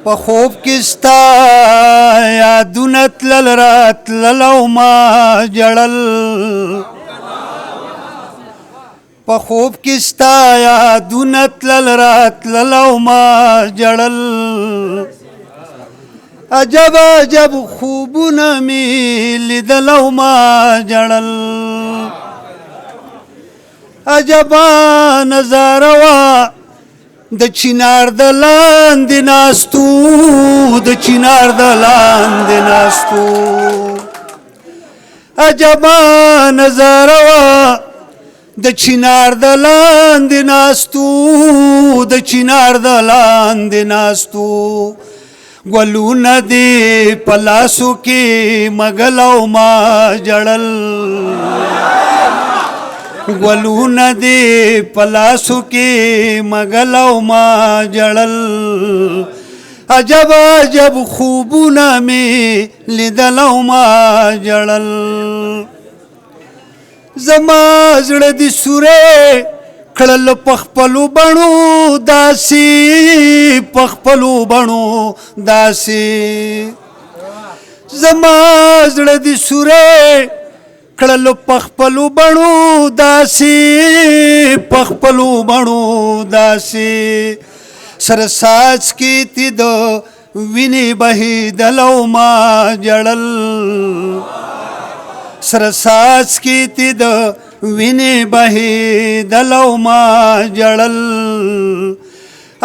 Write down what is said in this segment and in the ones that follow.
په خوب کې ستا یادونه تلل راتلل او ما ژړل په خوب کې ستا یادونه تلل راتلل او ما ژړل عجب عجب خوبونه مې لیدل او ما ژړل عجبا نظاره وه د چینار د لاندې ناستو د چینار د لاندې ناستو عجبا نظاره وه د چینار د لاندې ناستو د چینار د لاندې ناستو ګلونه دې په لاسو کې مګل او ما ژړل ګلونه دې په لاسو کې مګل او ما ژړل عجب عجب خوبونه مې لیدل او ما ژړل زما زړه دې سوری کړل په خپلو بڼو داسې په خپلو بڼو داسې زما زړه دې سوری کړل په خپلو بڼو داسې په خپلو بڼو داسې سره ساز کې تی د وینې بهېدل او ما ژړل سره ساز کې تی د وینې بهېدل او ما ژړل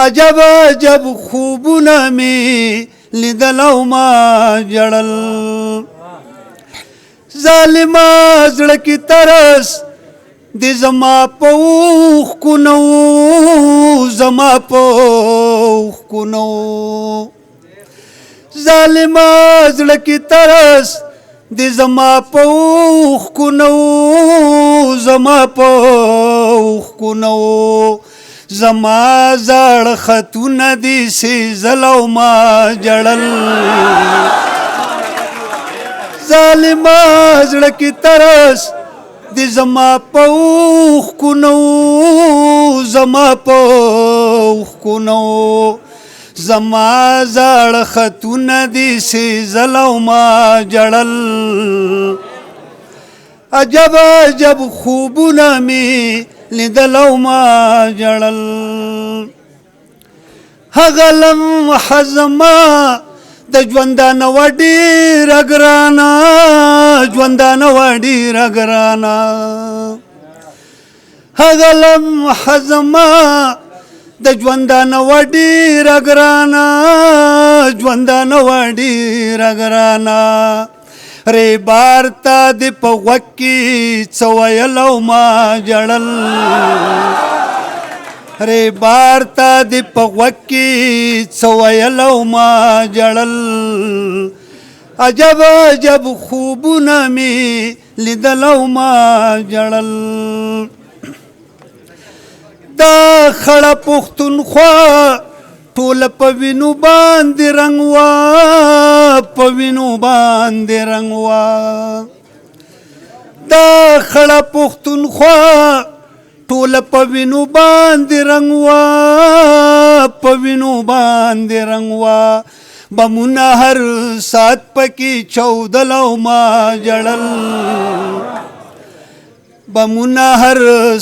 عجب عجب خوبونه مې لیدل او ما ژړل ظالما زړه کې ترس د زما په اوښکو نه و زما په اوښکو نه و ظالما زړه کې ترس د زما په اوښکو نه و زما په اوښکو نه و زما زاړه خطونه دې سېزل او ما ژړل ظالما زړه کې ترس د زما په اوښکو نه و زما په اوښکو نه و زما زاړه خطونه دې سېزل او ما ژړل عجب عجب خوبونه مې لیدل او ما ژړل هغه لمحه زما د ژوندانه وه ډېره ګرانه ژوندانه وه ډېره ګرانه هغه لمحه زما د ژوندانه وه ډېره ګرانه ژوندانه وه ډېره ګرانه ریبار ته دې په غوږ کې څه ویل او ما ژړل ریبار ته دې په غوږ کې څه ویل او ما ژړل عجب عجب خوبونه مې لیدل او ما ژړل دا خړه پښتونخوا ټوله په وینو باندې رنګ وه په وینو باندې رنګ وه دا خړه پښتونخوا ټوله په وینو باندې رنګ وه په وینو باندې رنګ وه بمونه هر ساعت پکې چودل او ما ژړل بمونه هر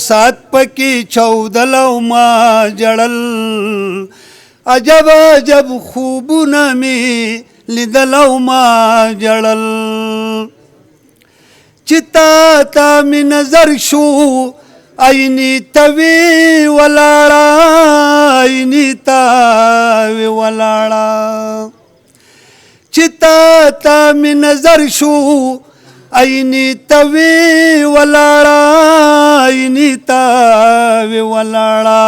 ساعت پکې چودل او ما ژړل عجب عجب خوبونه مې لیدل او ما ژړل چې تا ته مې نظر شو عیني ته وې ولاړه عیني ته وې ولاړه چې تا ته مې نظر شو عیني ته وې ولاړه عیني ته وې ولاړه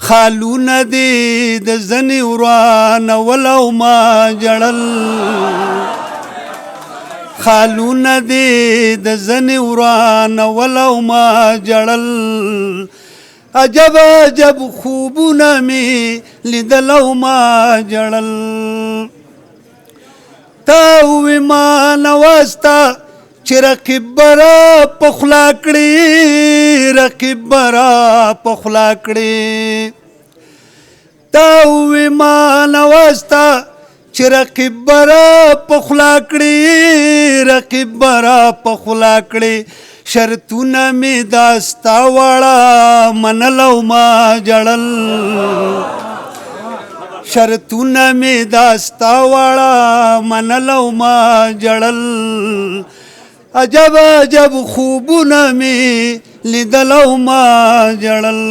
خالونه دې د زنې ورانول او ما ژړل خالونه دې د زنې ورانول او ما ژړل عجب عجب خوبونه مې لیدل او ما ژړل تا وې ما نواسته چې رقیب برا په خوله کړي رقیب برا په خوله کړي تا وې ما نواسته چې رقیب برا پخلا کړي رقیب برا پخلا کړي شرطونه مې داستا واړه منلو ما جړل شرطونه مې داستا واړه منلو ما جړل عجب عجب خوبونه مې لیدلو ما جړل